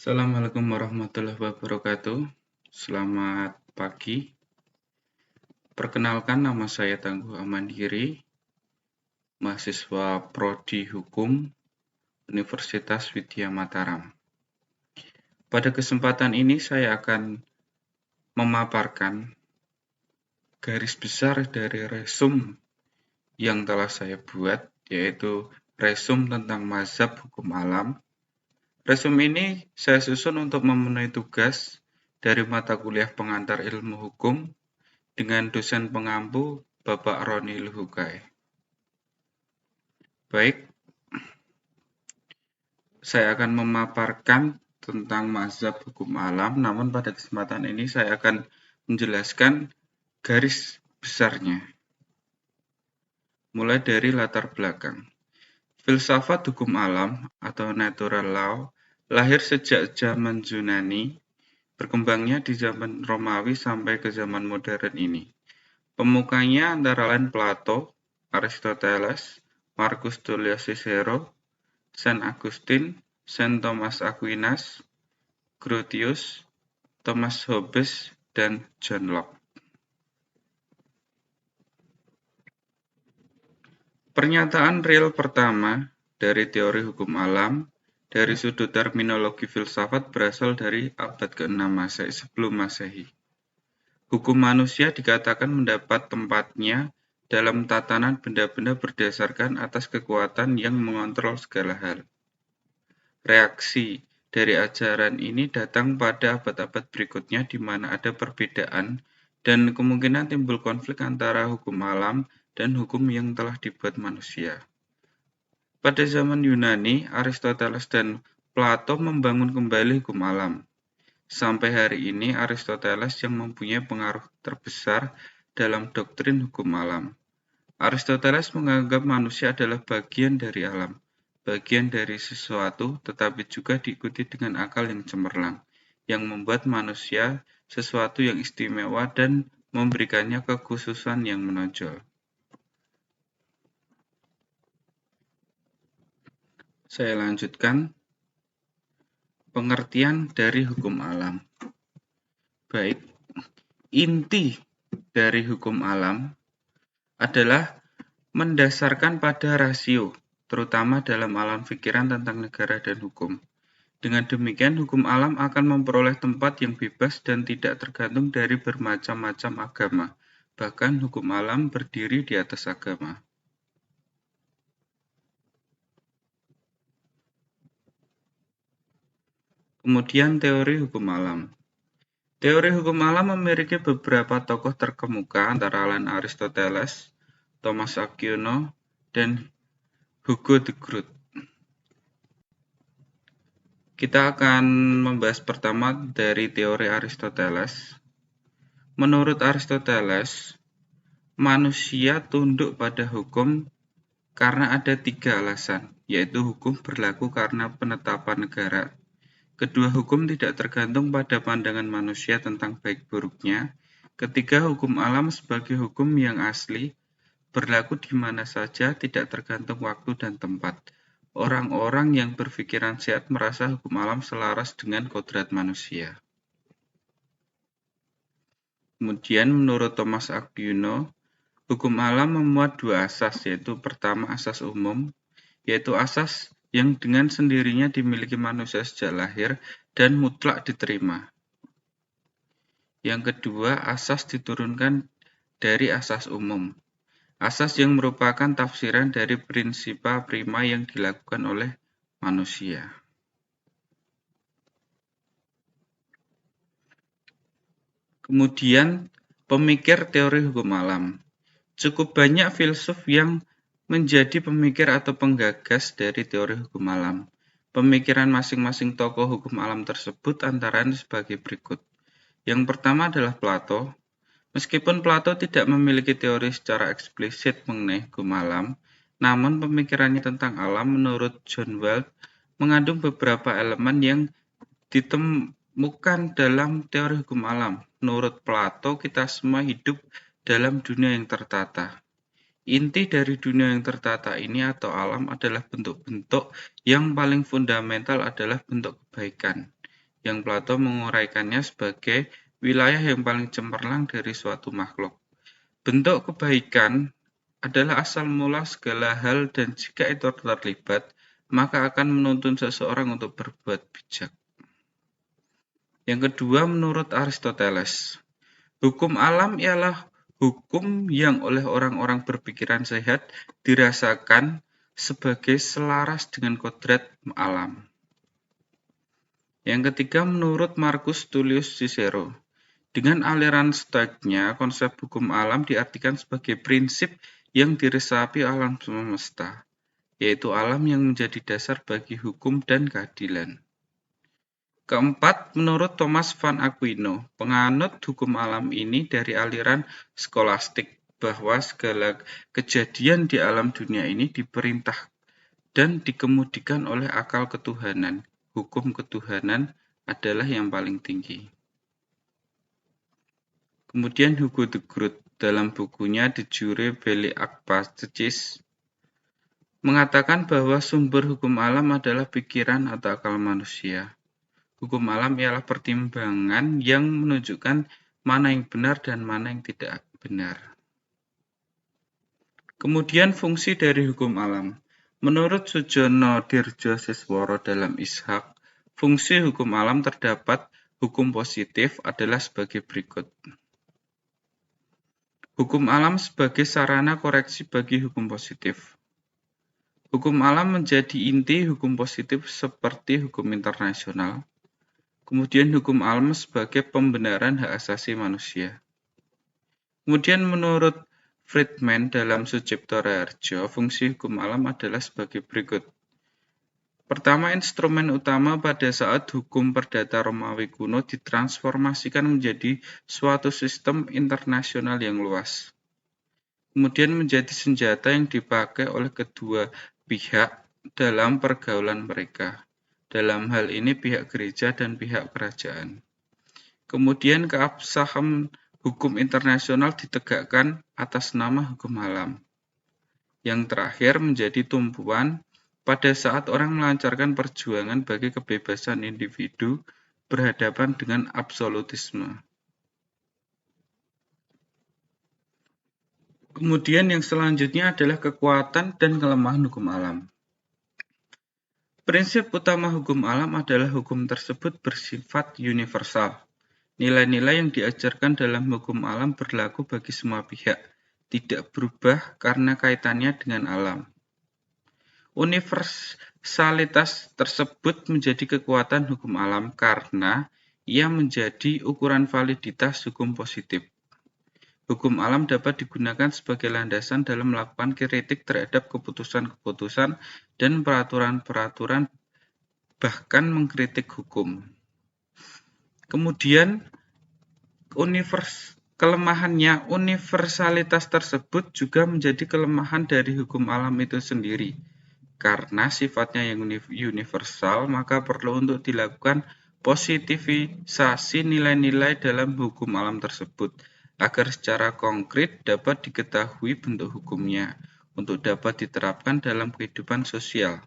Assalamualaikum warahmatullahi wabarakatuh. Selamat pagi. Perkenalkan, nama saya Tangguh Amandiri, mahasiswa Prodi Hukum Universitas Widya Mataram. Pada kesempatan ini saya akan memaparkan garis besar dari resum yang telah saya buat, yaitu resum tentang mazhab hukum alam. Resum ini saya susun untuk memenuhi tugas dari mata kuliah pengantar ilmu hukum dengan dosen pengampu Bapak Roni Luhukai. Baik, saya akan memaparkan tentang mazhab hukum alam, namun pada kesempatan ini saya akan menjelaskan garis besarnya. Mulai dari latar belakang. Filsafat hukum alam atau natural law lahir sejak zaman Yunani, berkembangnya di zaman Romawi sampai ke zaman modern ini. Pemukanya antara lain Plato, Aristoteles, Marcus Tullius Cicero, Saint Augustine, Saint Thomas Aquinas, Grotius, Thomas Hobbes, dan John Locke. Pernyataan real pertama dari teori hukum alam dari sudut terminologi filsafat berasal dari abad ke-6 sebelum Masehi. Hukum manusia dikatakan mendapat tempatnya dalam tatanan benda-benda berdasarkan atas kekuatan yang mengontrol segala hal. Reaksi dari ajaran ini datang pada abad-abad berikutnya di mana ada perbedaan dan kemungkinan timbul konflik antara hukum alam dan hukum yang telah dibuat manusia. Pada zaman Yunani, Aristoteles dan Plato membangun kembali hukum alam. Sampai hari ini, Aristoteles yang mempunyai pengaruh terbesar dalam doktrin hukum alam. Aristoteles menganggap manusia adalah bagian dari alam, bagian dari sesuatu, tetapi juga diikuti dengan akal yang cemerlang, yang membuat manusia sesuatu yang istimewa dan memberikannya kekhususan yang menonjol. Saya lanjutkan. Pengertian dari hukum alam. Baik, inti dari hukum alam adalah mendasarkan pada rasio, terutama dalam alam pikiran tentang negara dan hukum. Dengan demikian, hukum alam akan memperoleh tempat yang bebas dan tidak tergantung dari bermacam-macam agama. Bahkan hukum alam berdiri di atas agama. Kemudian teori hukum alam. Teori hukum alam memiliki beberapa tokoh terkemuka antara lain Aristoteles, Thomas Aquino, dan Hugo de Groot. Kita akan membahas pertama dari teori Aristoteles. Menurut Aristoteles, manusia tunduk pada hukum karena ada 3 alasan, yaitu hukum berlaku karena penetapan negara. Kedua, hukum tidak tergantung pada pandangan manusia tentang baik buruknya. Ketiga, hukum alam sebagai hukum yang asli, berlaku di mana saja, tidak tergantung waktu dan tempat. Orang-orang yang berpikiran sehat merasa hukum alam selaras dengan kodrat manusia. Kemudian, menurut Thomas Aquino, hukum alam memuat 2 asas, yaitu pertama asas umum, yaitu asas yang dengan sendirinya dimiliki manusia sejak lahir dan mutlak diterima. Yang kedua, asas diturunkan dari asas umum. Asas yang merupakan tafsiran dari prinsipa prima yang dilakukan oleh manusia. Kemudian, pemikir teori hukum alam. Cukup banyak filsuf yang menjadi pemikir atau penggagas dari teori hukum alam. Pemikiran masing-masing tokoh hukum alam tersebut antara lain sebagai berikut. Yang pertama adalah Plato. Meskipun Plato tidak memiliki teori secara eksplisit mengenai hukum alam, namun pemikirannya tentang alam menurut John Wald mengandung beberapa elemen yang ditemukan dalam teori hukum alam. Menurut Plato, kita semua hidup dalam dunia yang tertata. Inti dari dunia yang tertata ini atau alam adalah bentuk-bentuk yang paling fundamental adalah bentuk kebaikan. yang Plato menguraikannya sebagai wilayah yang paling cemerlang dari suatu makhluk. Bentuk kebaikan adalah asal mula segala hal dan jika itu terlibat, maka akan menuntun seseorang untuk berbuat bijak. Yang kedua, menurut Aristoteles, hukum alam ialah hukum yang oleh orang-orang berpikiran sehat dirasakan sebagai selaras dengan kodrat alam. Yang ketiga, menurut Marcus Tullius Cicero, dengan aliran Stoiknya, konsep hukum alam diartikan sebagai prinsip yang diresapi alam semesta, yaitu alam yang menjadi dasar bagi hukum dan keadilan. Keempat, menurut Thomas van Aquino, penganut hukum alam ini dari aliran skolastik, bahwa segala kejadian di alam dunia ini diperintah dan dikemudikan oleh akal ketuhanan. Hukum ketuhanan adalah yang paling tinggi. Kemudian Hugo de Groot dalam bukunya De Jure Belli ac Pacis mengatakan bahwa sumber hukum alam adalah pikiran atau akal manusia. Hukum alam ialah pertimbangan yang menunjukkan mana yang benar dan mana yang tidak benar. Kemudian fungsi dari hukum alam. Menurut Sujono Dirjosisworo dalam Ishak, fungsi hukum alam terdapat hukum positif adalah sebagai berikut. Hukum alam sebagai sarana koreksi bagi hukum positif. Hukum alam menjadi inti hukum positif seperti hukum internasional. Kemudian hukum alam sebagai pembenaran hak asasi manusia. Kemudian menurut Friedman dalam Sucipto Raharjo, fungsi hukum alam adalah sebagai berikut. Pertama, instrumen utama pada saat hukum perdata Romawi kuno ditransformasikan menjadi suatu sistem internasional yang luas. Kemudian menjadi senjata yang dipakai oleh kedua pihak dalam pergaulan mereka. Dalam hal ini pihak gereja dan pihak kerajaan. Kemudian keabsahan hukum internasional ditegakkan atas nama hukum alam. Yang terakhir menjadi tumpuan pada saat orang melancarkan perjuangan bagi kebebasan individu berhadapan dengan absolutisme. Kemudian yang selanjutnya adalah kekuatan dan kelemahan hukum alam. Prinsip utama hukum alam adalah hukum tersebut bersifat universal. Nilai-nilai yang diajarkan dalam hukum alam berlaku bagi semua pihak, tidak berubah karena kaitannya dengan alam. Universalitas tersebut menjadi kekuatan hukum alam karena ia menjadi ukuran validitas hukum positif. Hukum alam dapat digunakan sebagai landasan dalam melakukan kritik terhadap keputusan-keputusan dan peraturan-peraturan, bahkan mengkritik hukum. Kemudian, kelemahannya universalitas tersebut juga menjadi kelemahan dari hukum alam itu sendiri. Karena sifatnya yang universal, maka perlu untuk dilakukan positivisasi nilai-nilai dalam hukum alam tersebut, agar secara konkret dapat diketahui bentuk hukumnya, untuk dapat diterapkan dalam kehidupan sosial.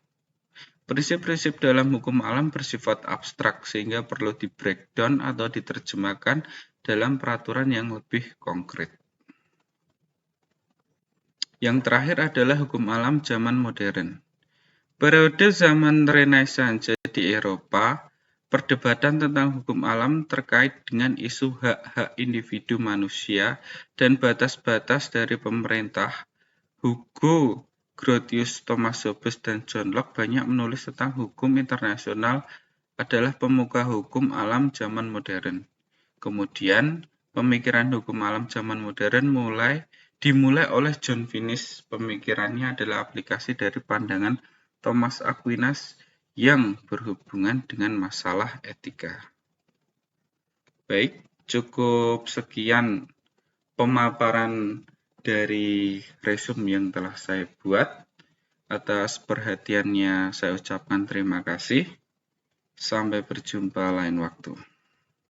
Prinsip-prinsip dalam hukum alam bersifat abstrak, sehingga perlu di-breakdown atau diterjemahkan dalam peraturan yang lebih konkret. Yang terakhir adalah hukum alam zaman modern. Periode zaman Renaissance di Eropa, perdebatan tentang hukum alam terkait dengan isu hak-hak individu manusia dan batas-batas dari pemerintah. Hugo Grotius, Thomas Hobbes, dan John Locke banyak menulis tentang hukum internasional adalah pemuka hukum alam zaman modern. Kemudian, pemikiran hukum alam zaman modern dimulai oleh John Finnis. Pemikirannya adalah aplikasi dari pandangan Thomas Aquinas yang berhubungan dengan masalah etika. Baik, cukup sekian pemaparan dari resume yang telah saya buat. Atas perhatiannya saya ucapkan terima kasih. Sampai berjumpa lain waktu.